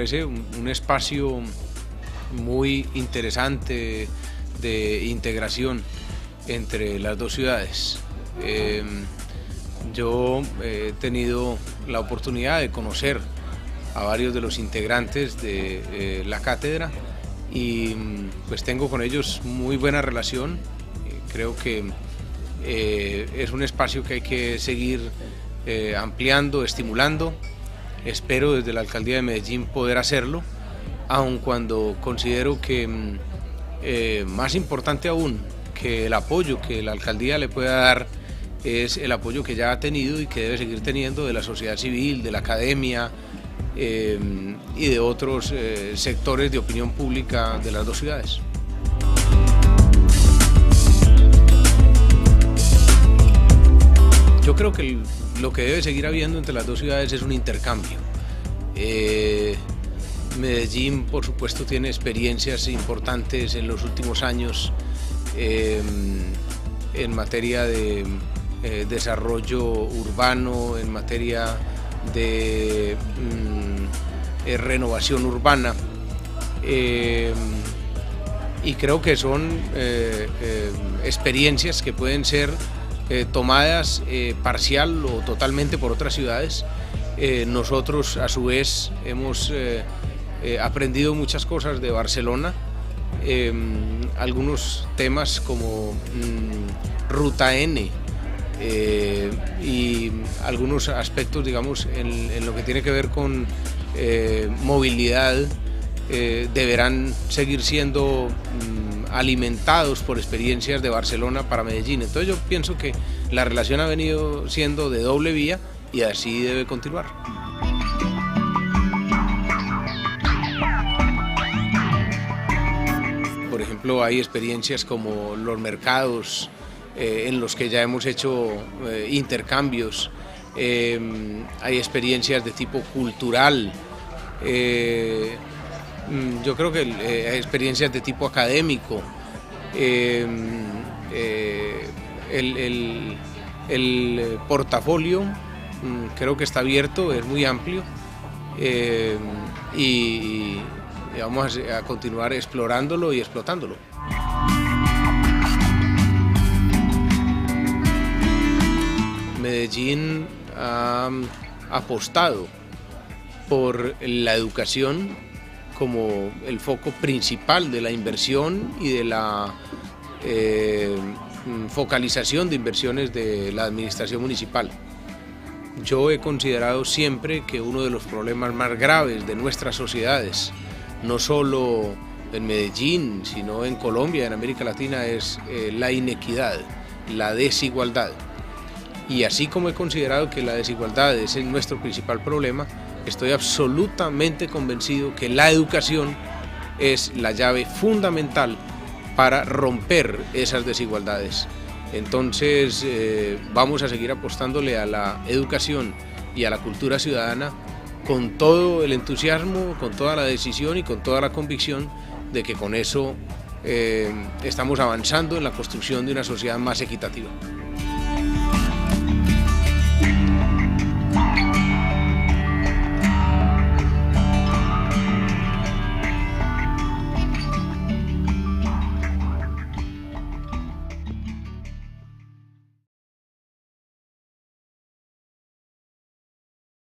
parece un espacio muy interesante de integración entre las dos ciudades. Yo he tenido la oportunidad de conocer a varios de los integrantes de la cátedra y pues tengo con ellos muy buena relación. Creo que es un espacio que hay que seguir ampliando, estimulando. Espero desde la Alcaldía de Medellín poder hacerlo, aun cuando considero que más importante aún que el apoyo que la Alcaldía le pueda dar es el apoyo que ya ha tenido y que debe seguir teniendo de la sociedad civil, de la academia y de otros sectores de opinión pública de las dos ciudades. Yo creo que lo que debe seguir habiendo entre las dos ciudades es un intercambio. Medellín, por supuesto, tiene experiencias importantes en los últimos años en materia de desarrollo urbano, en materia de renovación urbana, y creo que son experiencias que pueden ser tomadas parcial o totalmente por otras ciudades. Nosotros a su vez hemos aprendido muchas cosas de Barcelona, algunos temas como Ruta N y algunos aspectos, digamos, en lo que tiene que ver con movilidad, deberán seguir siendo alimentados por experiencias de Barcelona para Medellín. Entonces yo pienso que la relación ha venido siendo de doble vía y así debe continuar. Por ejemplo, hay experiencias como los mercados en los que ya hemos hecho intercambios, hay experiencias de tipo cultural, yo creo que hay experiencias de tipo académico, el portafolio creo que está abierto, es muy amplio, y vamos a continuar explorándolo y explotándolo. Medellín ha apostado por la educación como el foco principal de la inversión y de la focalización de inversiones de la administración municipal. Yo he considerado siempre que uno de los problemas más graves de nuestras sociedades, no solo en Medellín, sino en Colombia, en América Latina, es la inequidad, la desigualdad. Y así como he considerado que la desigualdad es nuestro principal problema, estoy absolutamente convencido que la educación es la llave fundamental para romper esas desigualdades. Entonces vamos a seguir apostándole a la educación y a la cultura ciudadana con todo el entusiasmo, con toda la decisión y con toda la convicción de que con eso estamos avanzando en la construcción de una sociedad más equitativa.